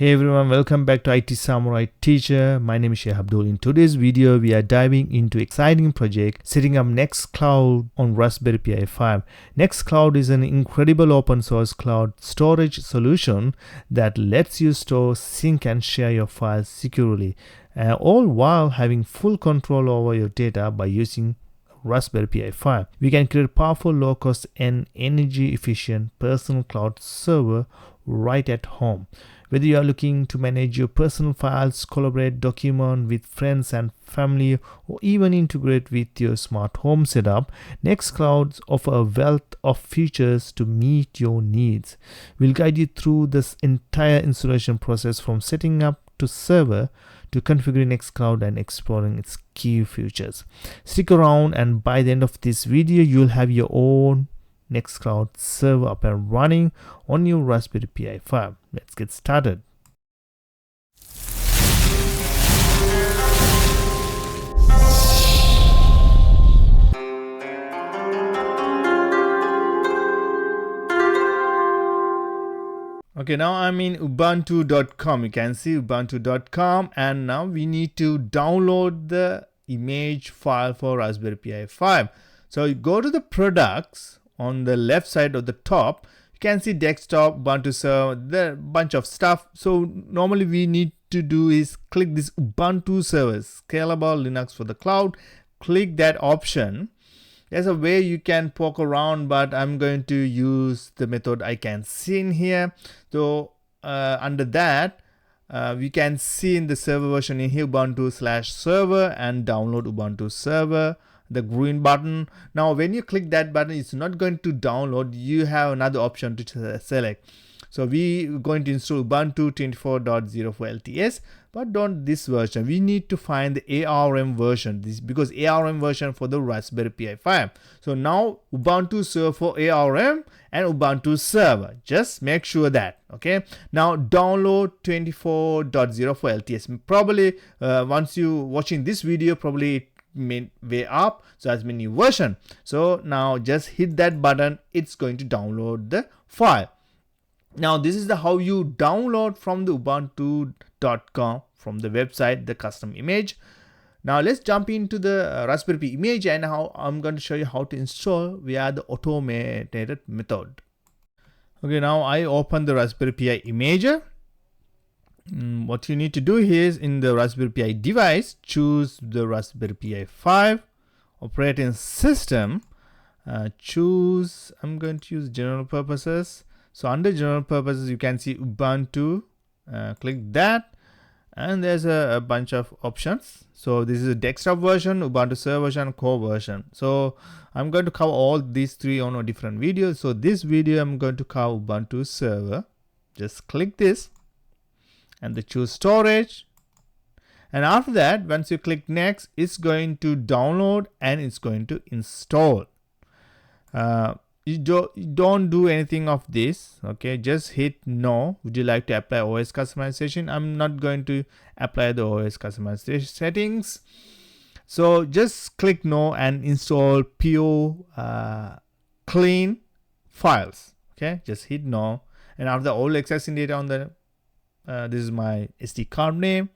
Hey everyone, welcome back to IT Samurai Teacher. My name is Sheikh Abdul. In today's video, we are diving into exciting project setting up Nextcloud on Raspberry Pi 5. Nextcloud is an incredible open source cloud storage solution that lets you store, sync and share your files securely, all while having full control over your data by using Raspberry Pi 5. We can create powerful, low-cost and energy-efficient personal cloud server right at home. Whether you are looking to manage your personal files, collaborate, document with friends and family, or even integrate with your smart home setup, Nextcloud offers a wealth of features to meet your needs. We'll guide you through this entire installation process from setting up to server to configuring Nextcloud and exploring its key features. Stick around, and by the end of this video, you'll have your own Nextcloud server up and running on your Raspberry Pi 5. Let's get started. Okay, now I'm in ubuntu.com. You can see ubuntu.com, and now we need to download the image file for Raspberry Pi 5. So you go to the products on the left side of the top. You can see desktop, Ubuntu Server, there bunch of stuff. So normally we need to do is click this Ubuntu Server, Scalable Linux for the Cloud. Click that option. There's a way you can poke around, but I'm going to use the method I can see in here. So under that, we can see in the server version in here Ubuntu/server and download Ubuntu Server, the green button. Now when you click that button, it's not going to download. You have another option to select. So we're going to install Ubuntu 24.04 LTS, but don't this version. We need to find the ARM version, because ARM version for the Raspberry Pi 5. So now Ubuntu Server for ARM and Ubuntu Server. Just make sure that. Okay. Now download 24.04 LTS. Probably once you watching this video, probably it may way up. So that's my new version. So now just hit that button. It's going to download the file. Now this is the how you download from the ubuntu.com from the website the custom image. Now let's jump into the Raspberry Pi image, and how I'm going to show you how to install via the automated method. Okay, now I open the Raspberry Pi imager. What you need to do here is in the Raspberry Pi device, choose the Raspberry Pi 5 operating system. I'm going to use general purposes. So under general purposes, you can see Ubuntu. Click that, and there's a bunch of options. So this is a desktop version, Ubuntu Server version, core version. So I'm going to cover all these three on a different video. So this video I'm going to cover Ubuntu Server. Just click this and then choose storage. And after that, once you click next, it's going to download and it's going to install. You don't do anything of this. Okay, just hit no. Would you like to apply OS customization? I'm not going to apply the OS customization settings. So just click no and install pure clean files. Okay, just hit no, and after all accessing data on the this is my SD card name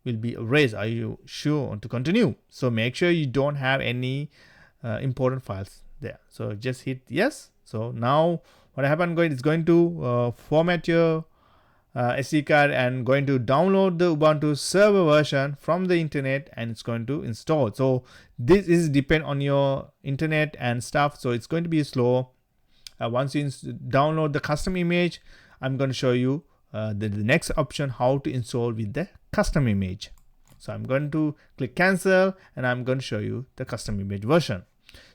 will be erased. Are you sure to continue? So make sure you don't have any important files there. So just hit yes. So now what happened, it's going to format your SD card and going to download the Ubuntu Server version from the internet, and it's going to install. So this is depend on your internet and stuff, so it's going to be slow. Once you download the custom image, I'm going to show you the next option how to install with the custom image. So I'm going to click cancel, and I'm going to show you the custom image version.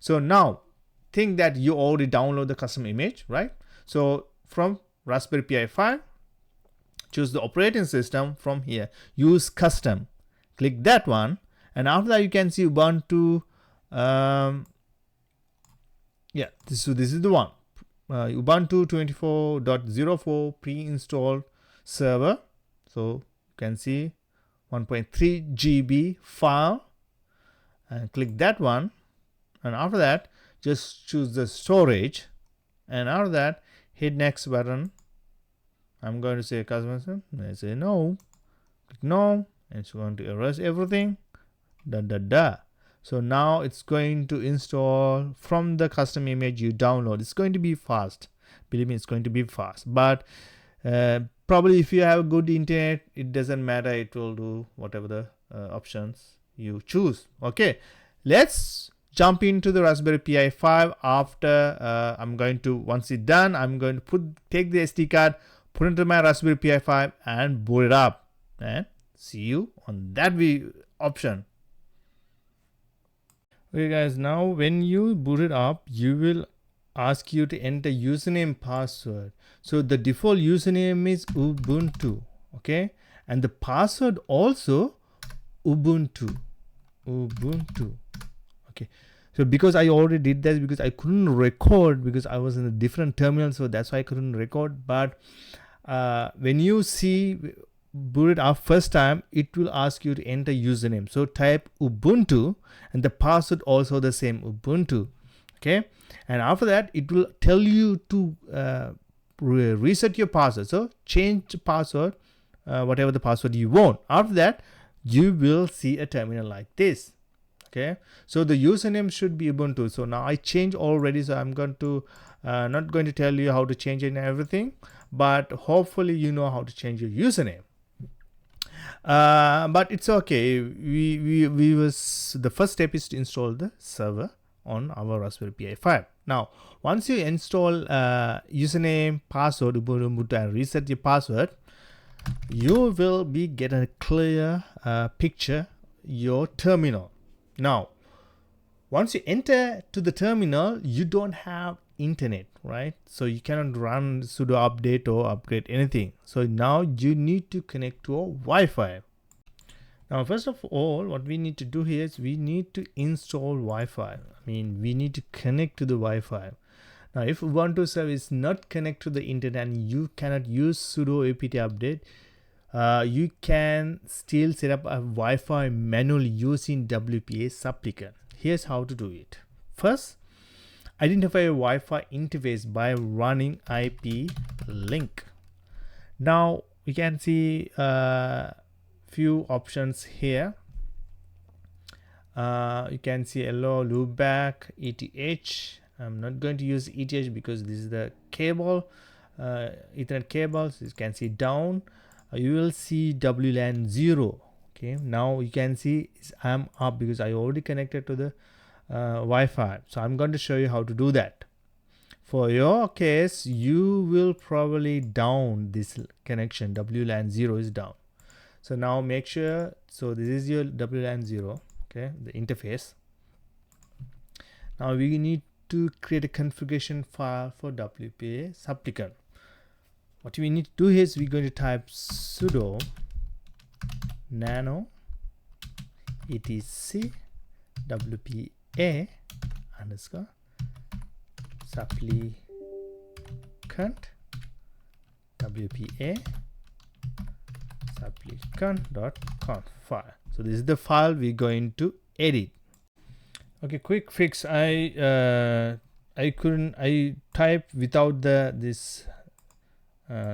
So now think that you already download the custom image, right? So from Raspberry Pi 5, choose the operating system from here, use custom, click that one, and after that you can see Ubuntu. This is the one, Ubuntu 24.04 pre-installed server. So you can see 1.3 GB file, and click that one, and after that just choose the storage, and after that hit next button, I'm going to say customer. I say no, click no, and it's going to erase everything. So now it's going to install from the custom image you download. It's going to be fast. Believe me, it's going to be fast. But probably if you have good internet, it doesn't matter. It will do whatever the options you choose. Okay, let's jump into the Raspberry Pi 5. After I'm going to, once it's done, I'm going to take the SD card, put it into my Raspberry Pi 5 and boot it up, and see you on that option. Okay guys, now when you boot it up, you will ask you to enter username, password. So the default username is Ubuntu, okay, and the password also Ubuntu. Okay, so because I already did that, because I couldn't record because I was in a different terminal, so that's why I couldn't record. But when you see boot it up first time, it will ask you to enter username. So type Ubuntu and the password also the same, Ubuntu. Okay, and after that it will tell you to reset your password. So change the password, whatever the password you want. After that you will see a terminal like this. Okay, so the username should be Ubuntu. So now I changed already, so I'm going to not going to tell you how to change it and everything, but hopefully you know how to change your username. But it's okay. The first step is to install the server on our Raspberry Pi 5. Now once you install username, password, Ubuntu, and reset your password, you will be getting a clear picture your terminal. Now once you enter to the terminal, you don't have internet, right? So you cannot run sudo update or upgrade anything. So now you need to connect to a Wi-Fi. Now first of all, what we need to do here is we need to install Wi-Fi. I mean, we need to connect to the Wi-Fi. Now if Ubuntu Server is not connected to the internet and you cannot use sudo apt update, you can still set up a Wi-Fi manually using WPA supplicant. Here's how to do it. First, identify a Wi-Fi interface by running IP link. Now we can see few options here. You can see hello, loopback, ETH. I'm not going to use ETH because this is the cable, Ethernet cables. You can see down. You will see WLAN 0. Okay, now you can see I'm up because I already connected to the Wi-Fi. So I'm going to show you how to do that. For your case, you will probably down this connection. WLAN 0 is down. So now make sure, so this is your WLAN 0, okay, the interface. Now we need to create a configuration file for WPA supplicant. What we need to do is we're going to type sudo nano etc WPA underscore supplicant WPA supplicant.conf file. So this is the file we're going to edit. Okay, quick fix. I typed without this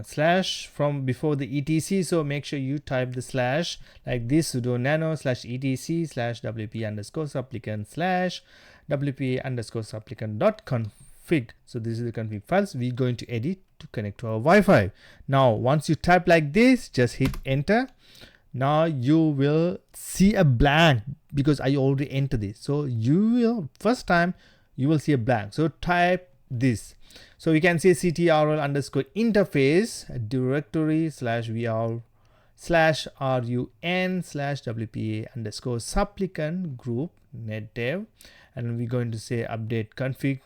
slash from before the etc, so make sure you type the slash like this, sudo nano /etc /wp underscore supplicant /wp underscore supplicant.config. So this is the config files we're going to edit to connect to our Wi-Fi. Now once you type like this, just hit enter. Now you will see a blank because I already entered this. So you will first time you will see a blank. So type this. So you can say ctrl underscore interface directory /vr /run /wpa underscore supplicant group netdev, and we're going to say update config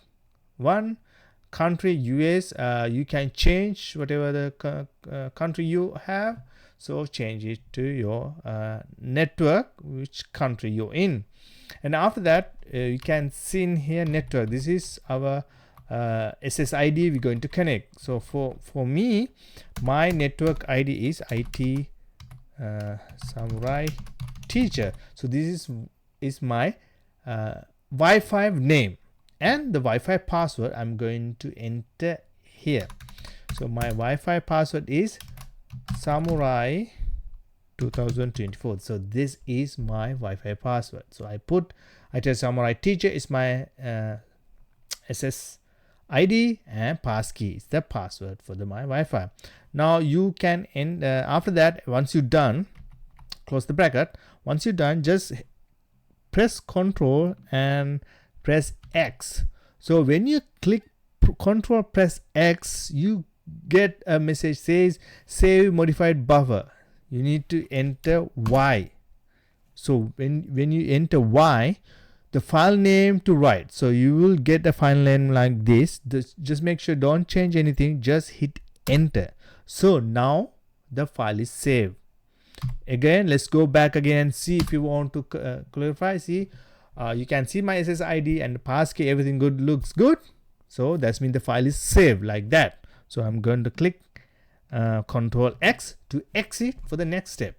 1 country US. You can change whatever the country you have, so change it to your network, which country you're in. And after that you can see in here network, this is our SSID we're going to connect. So for me, my network ID is IT Samurai Teacher. So this is my Wi-Fi name, and the Wi-Fi password I'm going to enter here. So my Wi-Fi password is Samurai 2024. So this is my Wi-Fi password. So I tell Samurai teacher is my SSID, and passkey is the password for my Wi-Fi. Now you can end after that. Once you're done, close the bracket. Once you're done, just press Ctrl and press X. So when you click Ctrl press X, you get a message says save modified buffer. You need to enter Y. So when you enter Y, the file name to write, so you will get a file name like this. Just make sure don't change anything, just hit enter. So now the file is saved. Again, let's go back again and see if you want to clarify. See, you can see my SSID and passkey, everything good, looks good. So that's mean the file is saved like that. So I'm going to click Ctrl X to exit for the next step.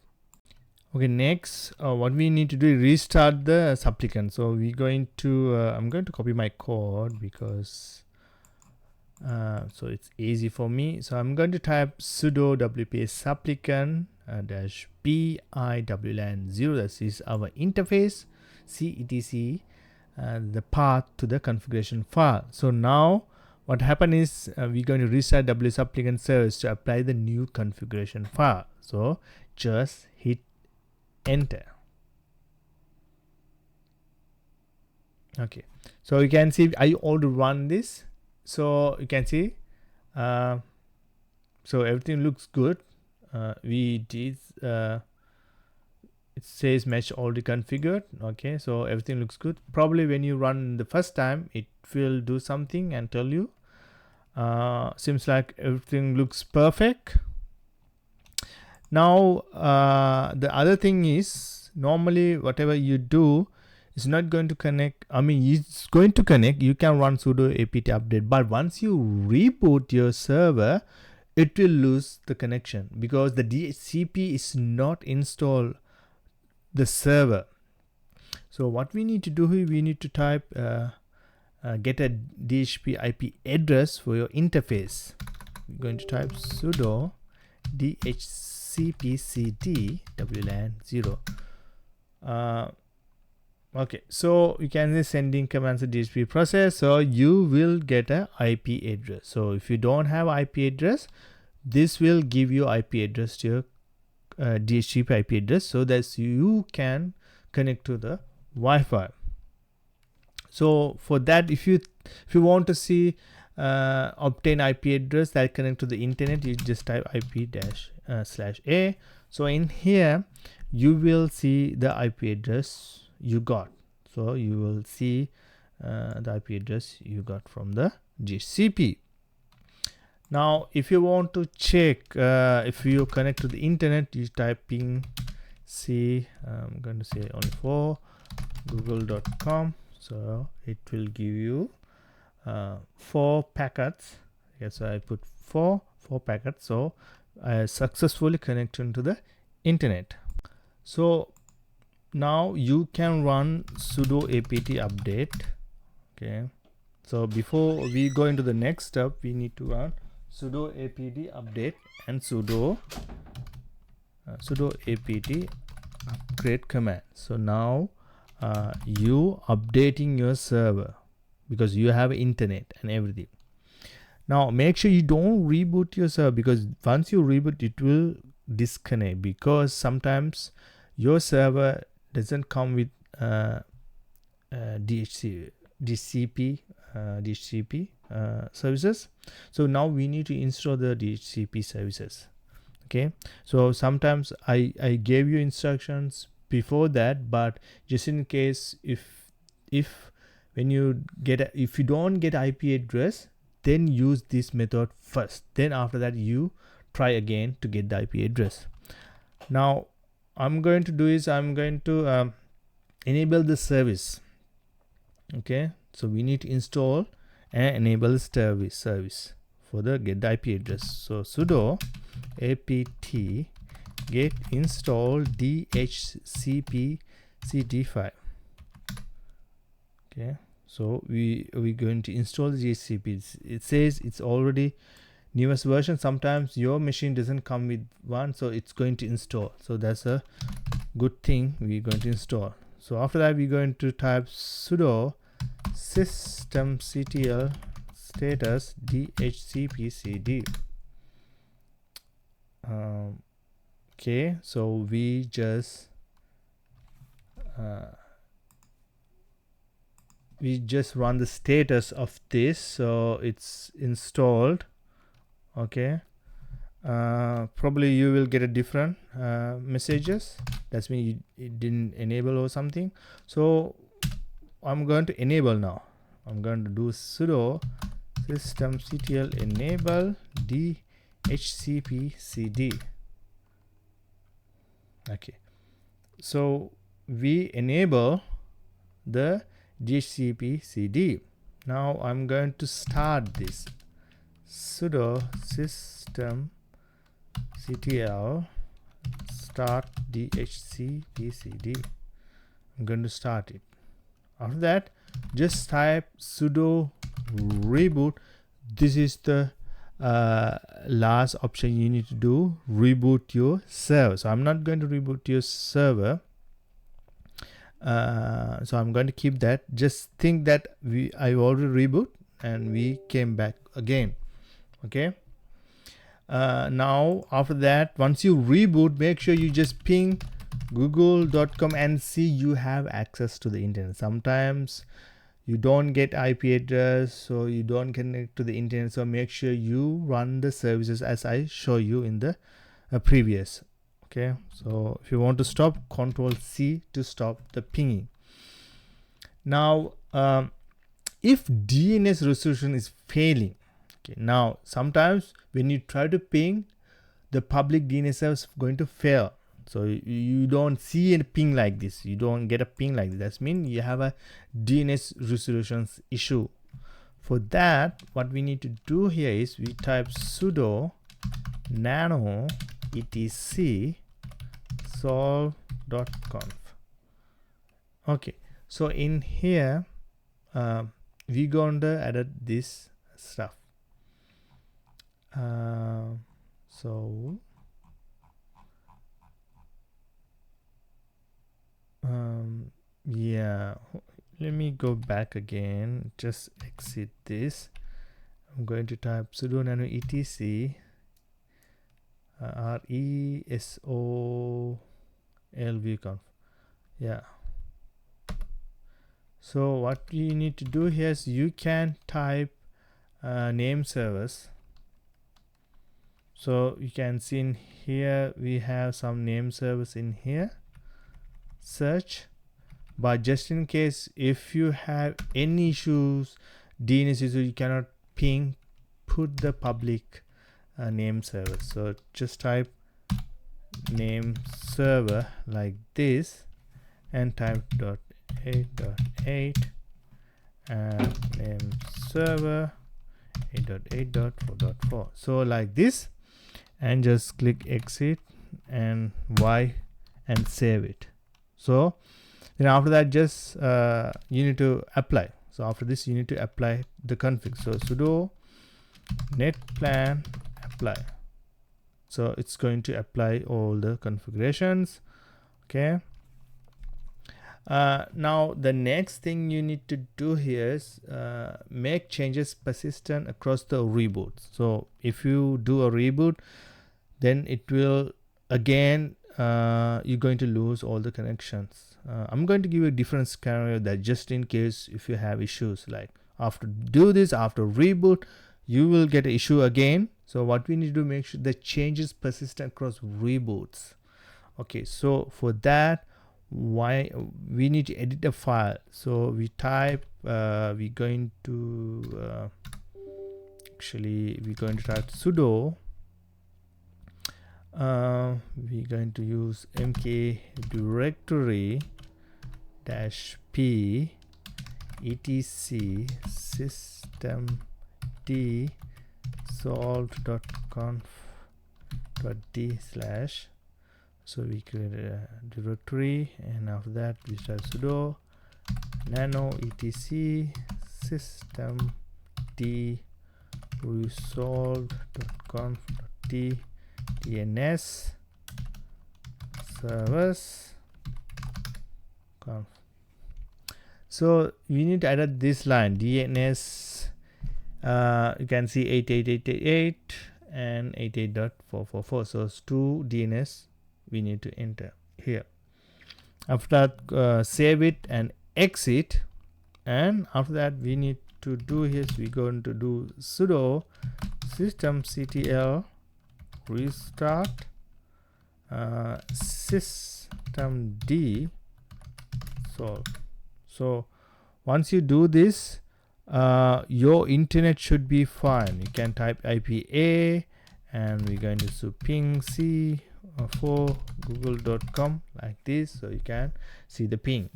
Okay, next what we need to do is restart the supplicant. So we're going to I'm going to copy my code because so it's easy for me. So I'm going to type sudo wp supplicant dash -piwlan 0. That is our interface, etc the path to the configuration file. So now what happened is we're going to restart wsupplicant service to apply the new configuration file. So just hit enter. Okay, so you can see I already run this. So you can see so everything looks good. We did it says mesh already configured. Okay, so everything looks good. Probably when you run the first time, it will do something and tell you. Seems like everything looks perfect. Now the other thing is, normally whatever you do is not going to connect. I mean, it's going to connect. You can run sudo apt update, but once you reboot your server, it will lose the connection because the DHCP is not installed the server. So what we need to do here, we need to type get a DHCP IP address for your interface. We're going to type sudo DHCP wlan 0. Okay, so you can say sending commands to DHCP process, so you will get a IP address. So if you don't have IP address, this will give you IP address to your DHCP IP address, so that you can connect to the Wi-Fi. So for that, if you want to see obtain IP address that connect to the internet, you just type IP-/a. So in here you will see the IP address you got. So you will see the IP address you got from the DHCP. Now if you want to check if you connect to the internet, you type ping c, I'm going to say only for google.com. so it will give you 4 packets. Okay, so I put 4 packets. So I successfully connected to the internet. So now you can run sudo apt update. Okay, so before we go into the next step, we need to run sudo apt update and sudo apt upgrade command. So now you updating your server because you have internet and everything. Now make sure you don't reboot your server, because once you reboot it will disconnect, because sometimes your server doesn't come with DHCP services. So now we need to install the DHCP services. Okay, so sometimes I gave you instructions before that, but just in case, if when you get if you don't get IP address, then use this method first, then after that you try again to get the IP address. Now I'm going to do is I'm going to enable the service. Okay, so we need to install and enable the service for the get the IP address. So sudo apt get install DHCP cd5. Okay, so we're going to install the DHCP. It says it's already newest version, sometimes your machine doesn't come with one, so it's going to install. So that's a good thing we're going to install. So after that, we're going to type sudo systemctl status DHCP CD. Okay, so we just run the status of this, so it's installed. Okay, probably you will get a different messages. That's mean it didn't enable or something. So I'm going to enable now. I'm going to do sudo systemctl enable DHCP CD. Okay, so we enable the DHCP CD. Now I'm going to start this sudo systemctl start DHCP CD. I'm going to start it. After that, just type sudo reboot. This is the last option you need to do, reboot your server. So I'm not going to reboot your server, so I'm going to keep that. Just think that I already reboot and we came back again. Okay, now after that, once you reboot, make sure you just ping google.com and see you have access to the internet. Sometimes you don't get IP address, so you don't connect to the internet. So make sure you run the services as I show you in the previous. Okay, so if you want to stop, Control-C to stop the pinging. Now if DNS resolution is failing, okay, now sometimes when you try to ping, the public DNS server is going to fail. So you don't see a ping like this. You don't get a ping like this. That means you have a DNS resolutions issue. For that, what we need to do here is we type sudo nano etc solve.conf. Okay, so in here we going to add this stuff. Yeah, let me go back again, just exit this. I'm going to type sudo nano etc resolv.conf. Yeah, so what you need to do here is you can type name servers. So you can see in here we have some name servers in here, search. But just in case if you have any issues, DNS issues, you cannot ping, put the public name server. So just type name server like this and type .8.8 and name server 8.8.4.4. so like this, and just click exit and Y and save it. So then after that, just you need to apply. So after this you need to apply the config. So sudo netplan apply. So it's going to apply all the configurations. Okay, now the next thing you need to do here is make changes persistent across the reboot. So if you do a reboot, then it will again you're going to lose all the connections. I'm going to give you a different scenario, that just in case if you have issues, like after do this, after reboot you will get an issue again. So what we need to make sure the changes persistent across reboots. Okay, so for that, why we need to edit a file. So we type we're going to type sudo we're going to use mk directory -p etc system d solved.conf.d/. so we create a directory, and after that we type sudo nano etc system d resolve.conf.t DNS servers conf. So we need to add this line DNS. You can see 88888 and 88.444. So it's 2 DNS we need to enter here. After that, save it and exit. And after that, we need to do is we're going to do sudo systemctl restart systemd solve. So once you do this, your internet should be fine. You can type IPA and we're going to do ping c for google.com like this, so you can see the ping.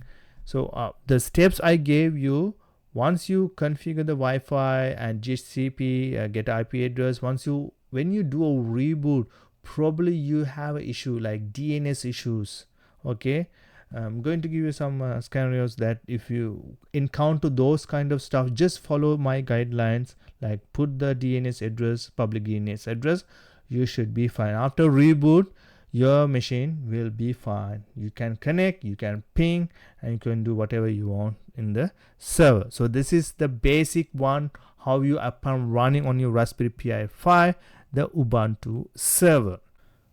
So the steps I gave you, once you configure the Wi-Fi and DHCP, get IP address, when you do a reboot, probably you have an issue like DNS issues. Okay, I'm going to give you some scenarios that if you encounter those kind of stuff, just follow my guidelines, like put the DNS address, public DNS address, you should be fine. After reboot, your machine will be fine. You can connect, you can ping, and you can do whatever you want in the server. So this is the basic one, how you upon running on your Raspberry Pi 5 the Ubuntu server.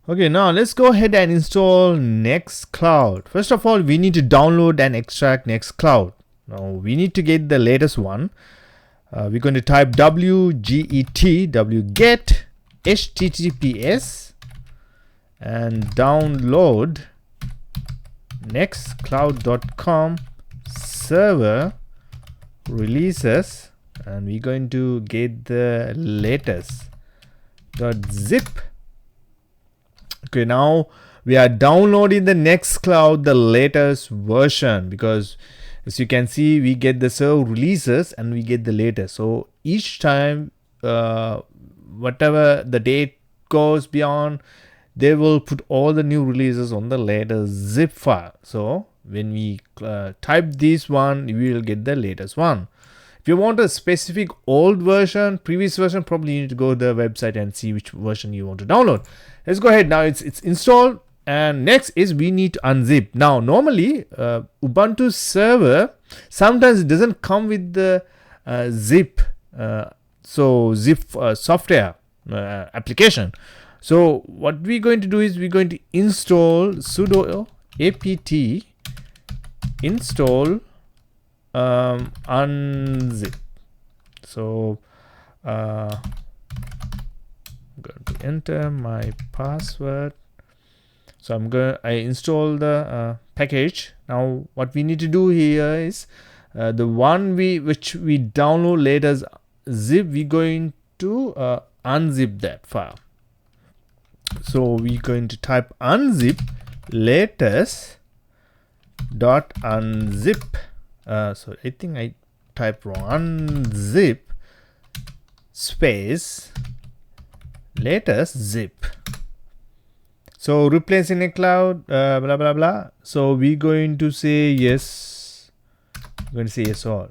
Okay, now let's go ahead and install Nextcloud. First of all, we need to download and extract Nextcloud. Now we need to get the latest one. We're going to type wget https and download nextcloud.com server releases, and we're going to get the latest .zip. Okay, now we are downloading the Nextcloud, the latest version, because as you can see, we get the server releases and we get the latest. So each time whatever the date goes beyond, they will put all the new releases on the latest zip file. So when we type this one, we will get the latest one. If you want a specific old version, previous version, probably you need to go to the website and see which version you want to download. Let's go ahead. Now it's installed, and next is we need to unzip. Now normally Ubuntu server sometimes it doesn't come with the zip software application. So what we're going to do is we're going to install sudo apt install unzip. So I'm going to enter my password. So I install the package. Now what we need to do here is the one which we download latest zip, we're going to unzip that file. So we're going to type unzip latest dot unzip. So I think I typed wrong. Unzip space latest zip. So replacing Nextcloud, blah blah blah. So we're going to say yes. I'm going to say yes all.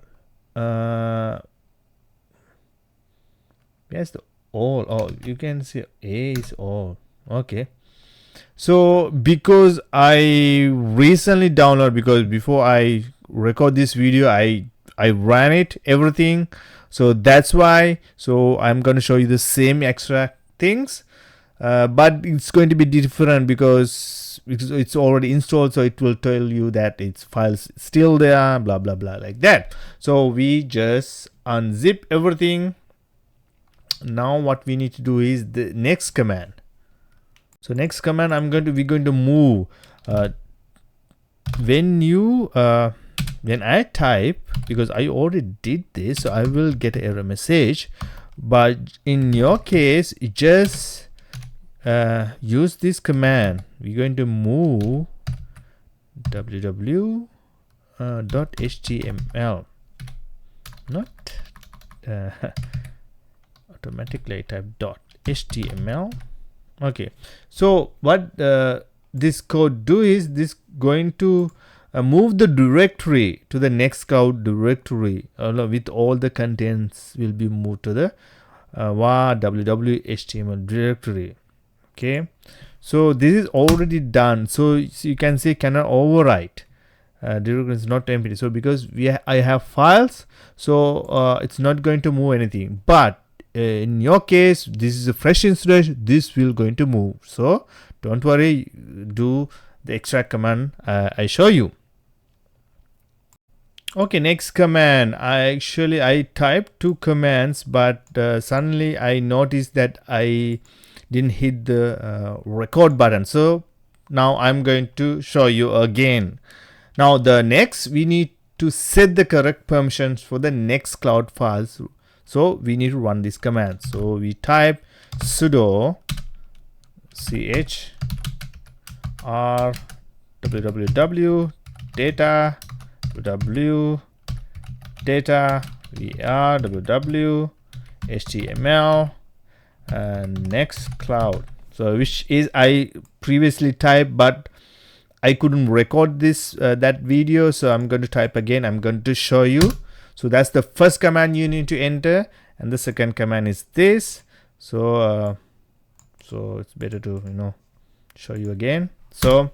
Yes, the all. Oh, you can say A is all. Okay. So because I recently downloaded, because before I record this video, I ran it everything. So that's why. So I'm going to show you the same extra things. But it's going to be different because it's already installed, so it will tell you that its files still there, blah blah blah, like that. So we just unzip everything. Now what we need to do is the next command. So next command we're going to move when I type, because I already did this, so I will get an error message. But in your case, you just use this command. We're going to move www.html, not automatically I type .html. Okay, so what this code do is this going to move the directory to the Nextcloud directory with all the contents will be moved to the var www html directory. Okay, so this is already done, so you can say cannot overwrite. Directory is not empty, so because I have files, so it's not going to move anything. But in your case, this is a fresh installation, this will going to move, so don't worry, do the extract command I show you. Okay, next command. I typed 2 commands, but suddenly I noticed that I didn't hit the record button. So now I'm going to show you again. Now the next, we need to set the correct permissions for the Nextcloud files. So we need to run this command. So we type sudo chr www data www data var www html and Nextcloud, so which is I previously typed, but I couldn't record this that video, so I'm going to type again. I'm going to show you. So that's the first command you need to enter, and the second command is this. So so it's better to show you again. So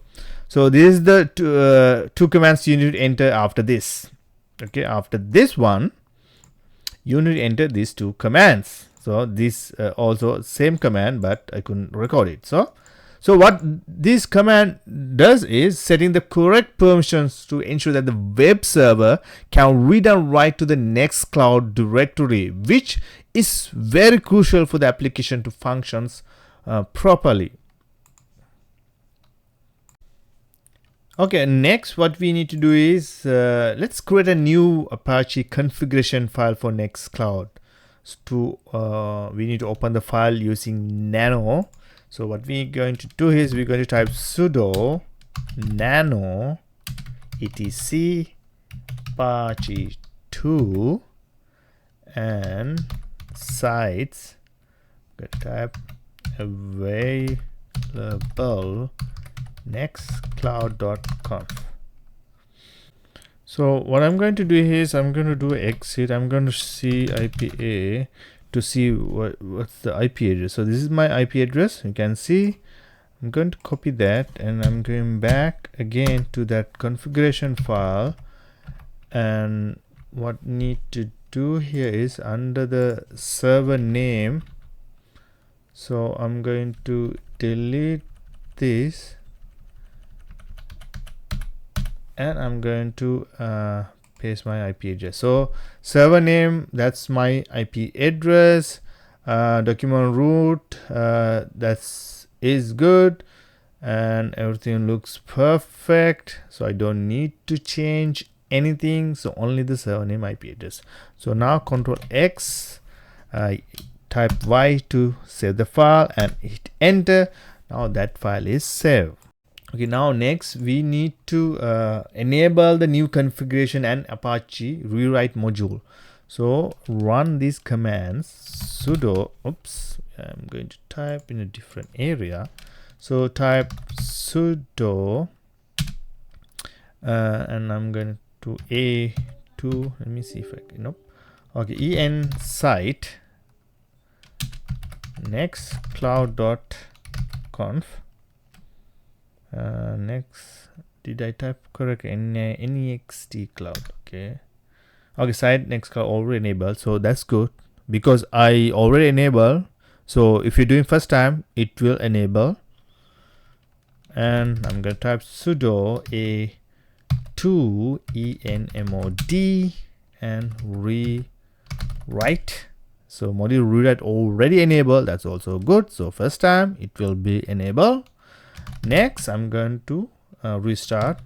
this is the two commands you need to enter after this. Okay, after this one you need to enter these 2 commands. So this also same command, but I couldn't record it. So what this command does is setting the correct permissions to ensure that the web server can read and write to the Nextcloud directory, which is very crucial for the application to functions properly. Okay, next what we need to do is let's create a new Apache configuration file for Nextcloud. So we need to open the file using nano. So what we're going to do is we're going to type sudo nano etc apache 2 and sites. Going to type available nextcloud.conf. So what I'm going to do is I'm going to do exit. I'm going to see IPA to see what's the IP address. So this is my IP address. You can see I'm going to copy that, and I'm going back again to that configuration file. And what need to do here is under the server name. So I'm going to delete this, and I'm going to paste my IP address. So server name, that's my IP address. Document root, that's is good, and everything looks perfect. So I don't need to change anything. So only the server name, IP address. So now Control X, type Y to save the file, and hit enter. Now that file is saved. Okay, now next we need to enable the new configuration and Apache rewrite module. So run these commands sudo, oops, I'm going to type in a different area. So type sudo and I'm going to A2, let me see if I can, nope. Okay, en site nextcloud.conf. Next, did I type correct? Next cloud. Okay, site Nextcloud already enabled, so that's good because I already enabled. So if you're doing first time, it will enable. And I'm gonna type sudo a2 enmod and rewrite. So module rewrite already enabled, that's also good. So first time it will be enabled. Next, I'm going to restart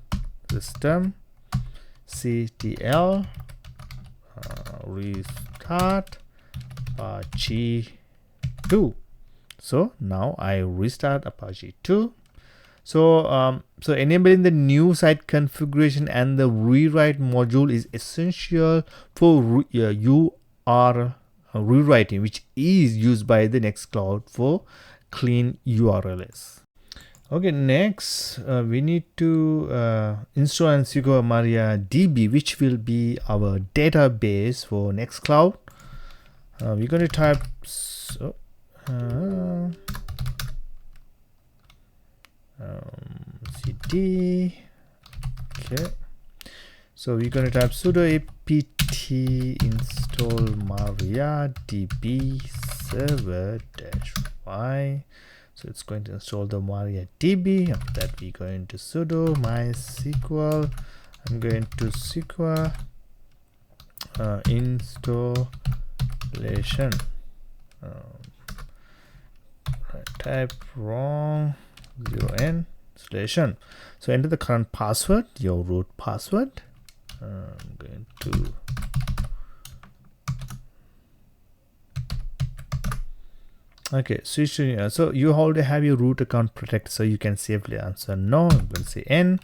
system ctl restart Apache 2. So now I restart Apache 2. So so enabling the new site configuration and the rewrite module is essential for URL rewriting, which is used by the Nextcloud for clean URLs. Okay, next we need to install and secure MariaDB, which will be our database for Nextcloud. We're going to type cd. Okay, so we're going to type sudo apt install MariaDB server -y. So it's going to install the MariaDB. After that, we're going to sudo mysql. I'm going to SQL installation. Type wrong 0n installation. So enter the current password, your root password. I'm going to okay, switch to, so you already have your root account protected, so you can safely answer no. I'm going to say n.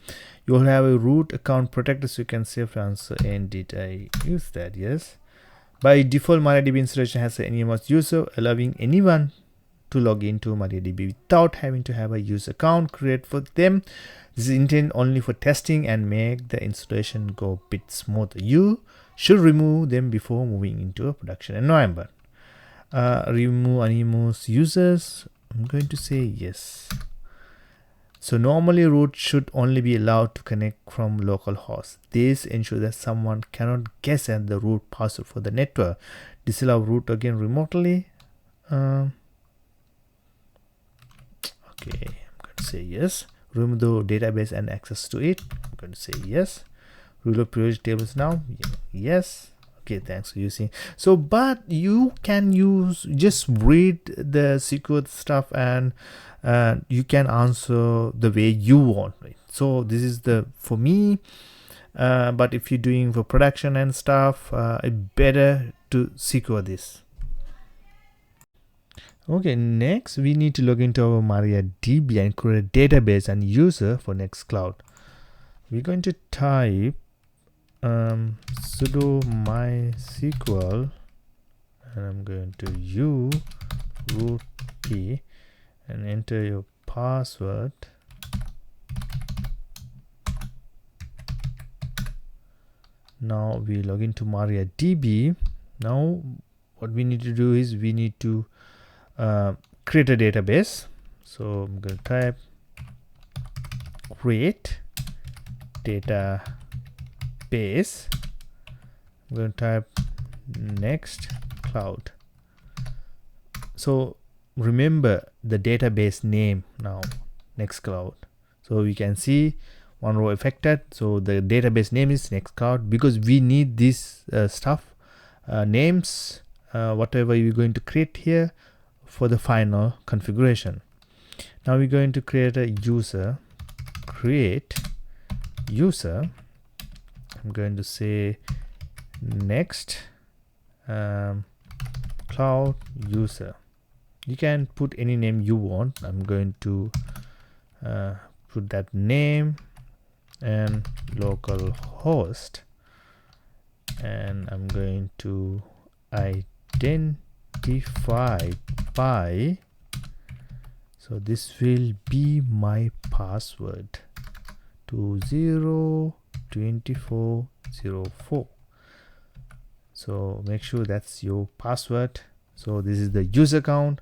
You will have a root account protected, so you can safely answer n. Did I use that? Yes. By default, MariaDB installation has an anonymous user, allowing anyone to log into MariaDB without having to have a user account created for them. This is intended only for testing and make the installation go a bit smoother. You should remove them before moving into a production environment. Remove anonymous users. I'm going to say yes. So normally root should only be allowed to connect from localhost. This ensures that someone cannot guess at the root password for the network. Disallow root again remotely. Okay, I'm going to say yes. Remove the database and access to it. I'm going to say yes. Reload priority tables now. Yes. Okay, thanks for using. So, but you can just read the SQL stuff and you can answer the way you want, right? So this is for me, but if you're doing for production and stuff, it's better to secure this. Okay, next we need to log into our MariaDB and create a database and user for Nextcloud. We're going to type sudo mysql, and I'm going to root p and enter your password. Now we log into MariaDB. Now what we need to do is we need to create a database. So I'm going to type create database. I'm going to type Nextcloud. So remember the database name now, Nextcloud. So we can see one row affected. So the database name is Nextcloud because we need this stuff, names, whatever you're going to create here for the final configuration. Now we're going to create a user. Create user. I'm going to say next cloud user. You can put any name you want. I'm going to put that name and localhost, and I'm going to identify by, so this will be my password 202404. So make sure that's your password. So this is the user account,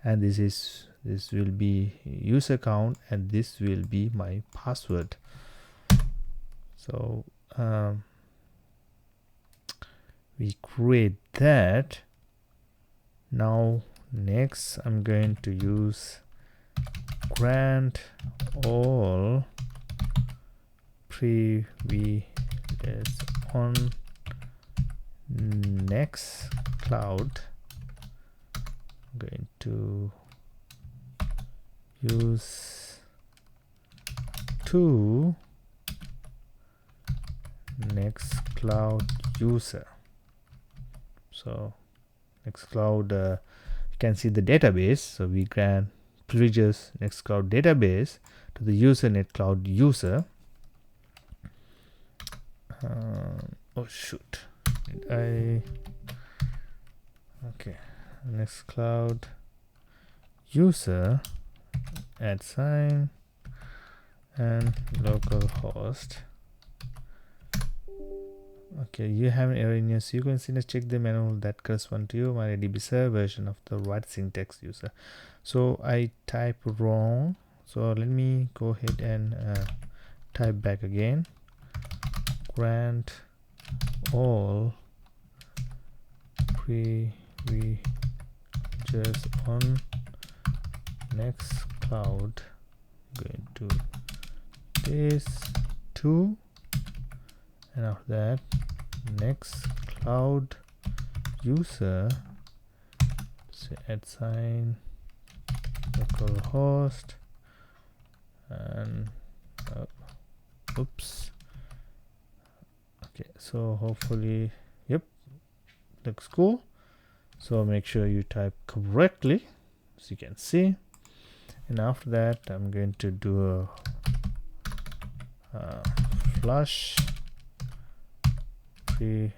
and this will be user account, and this will be my password. So we create that. Now next I'm going to use grant all privileges on Nextcloud. I'm going to use to Nextcloud user. So Nextcloud, you can see the database. So we grant privileges Nextcloud database to the user Nextcloud user. Oh shoot, did I? Okay, Nextcloud user @ and localhost. Okay, you have an error in your sequence. Check the manual that correspond to your MariaDB server version of the right syntax user. So I type wrong, so let me go ahead and type back again. Grant all privileges on Nextcloud, going to this too, and after that Nextcloud user, say @ localhost, and oops. Okay, so hopefully, yep, looks cool. So make sure you type correctly, as you can see. And after that, I'm going to do a flush privileges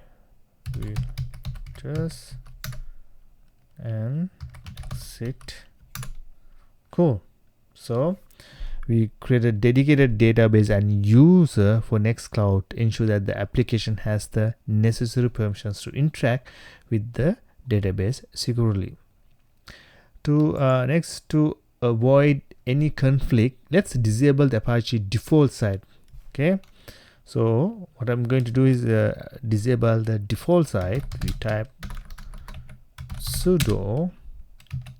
and exit. Cool. So we create a dedicated database and user for Nextcloud to ensure that the application has the necessary permissions to interact with the database securely. Next, to avoid any conflict, let's disable the Apache default site. Okay, so what I'm going to do is disable the default site. We type sudo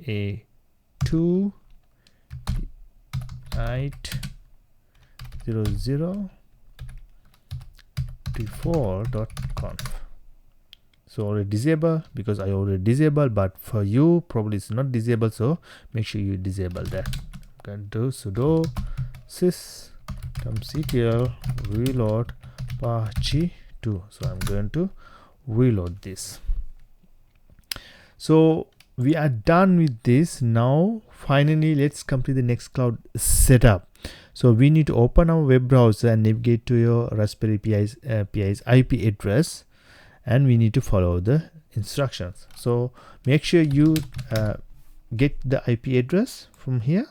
a2 00 default.conf. So already disable because I already disabled, but for you probably it's not disabled, so make sure you disable that. I'm going to do sudo sys.ctl reload apache 2. So I'm going to reload this. So we are done with this. Now finally let's complete the Nextcloud setup. So we need to open our web browser and navigate to your Raspberry Pi's IP address, and we need to follow the instructions. So make sure you get the IP address from here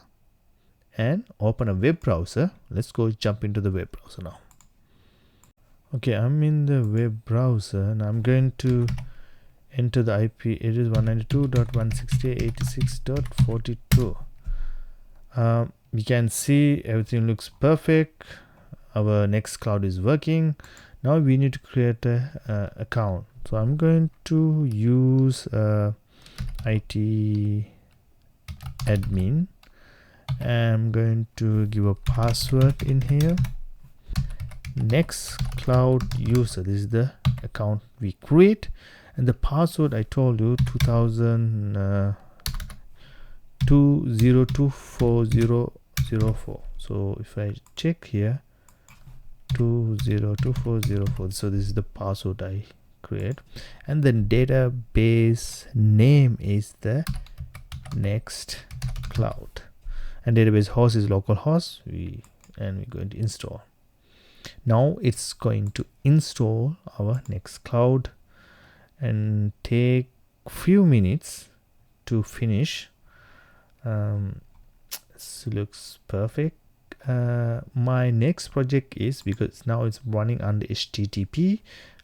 and open a web browser. Let's go jump into the web browser now. Okay, I'm in the web browser and I'm going to enter the IP. It is 192.168.86.42. You can see everything looks perfect. Our Nextcloud is working. Now we need to create a account. So I'm going to use IT admin, and I'm going to give a password in here. Nextcloud user, this is the account we create, and the password I told you 202404. So if I check here, 202404, so this is the password I create, and then database name is the Nextcloud, and database host is localhost. We're going to install. Now it's going to install our Nextcloud and take few minutes to finish. This looks perfect. My next project is, because now it's running under HTTP,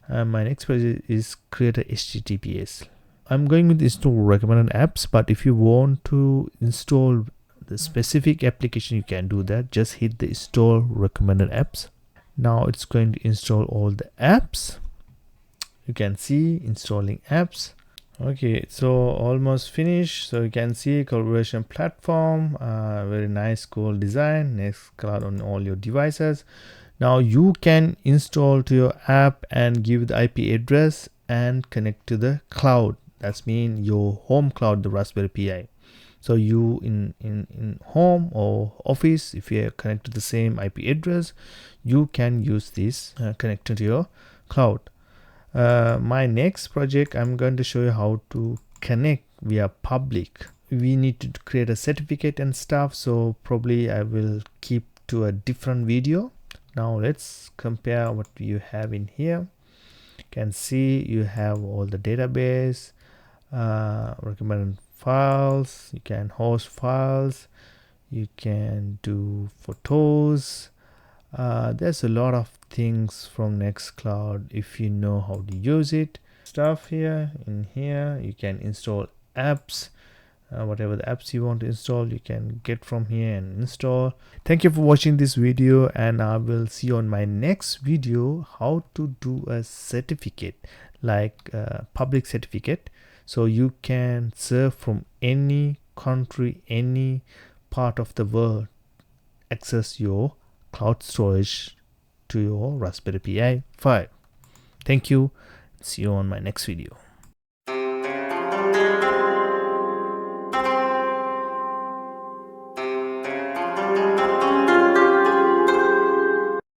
my next project is create a HTTPS. I'm going with install recommended apps, but if you want to install the specific application, you can do that. Just hit the install recommended apps. Now it's going to install all the apps. You can see installing apps. Okay, so almost finished. So you can see collaboration platform, very nice, cool design. Nextcloud on all your devices. Now you can install to your app and give the IP address and connect to the cloud. That's mean your home cloud, the Raspberry Pi. So you in home or office, if you connect to the same IP address, you can use this connected to your cloud. My next project, I'm going to show you how to connect via public. We need to create a certificate and stuff, so probably I will keep to a different video. Now let's compare what you have in here. You can see you have all the database, recommended files, you can host files, you can do photos. There's a lot of things from Nextcloud if you know how to use it. Stuff here, in here you can install apps. Whatever the apps you want to install, you can get from here and install. Thank you for watching this video, and I will see you on my next video how to do a certificate, like public certificate, so you can serve from any country, any part of the world, access your cloud storage to your Raspberry Pi 5. Thank you. See you on my next video.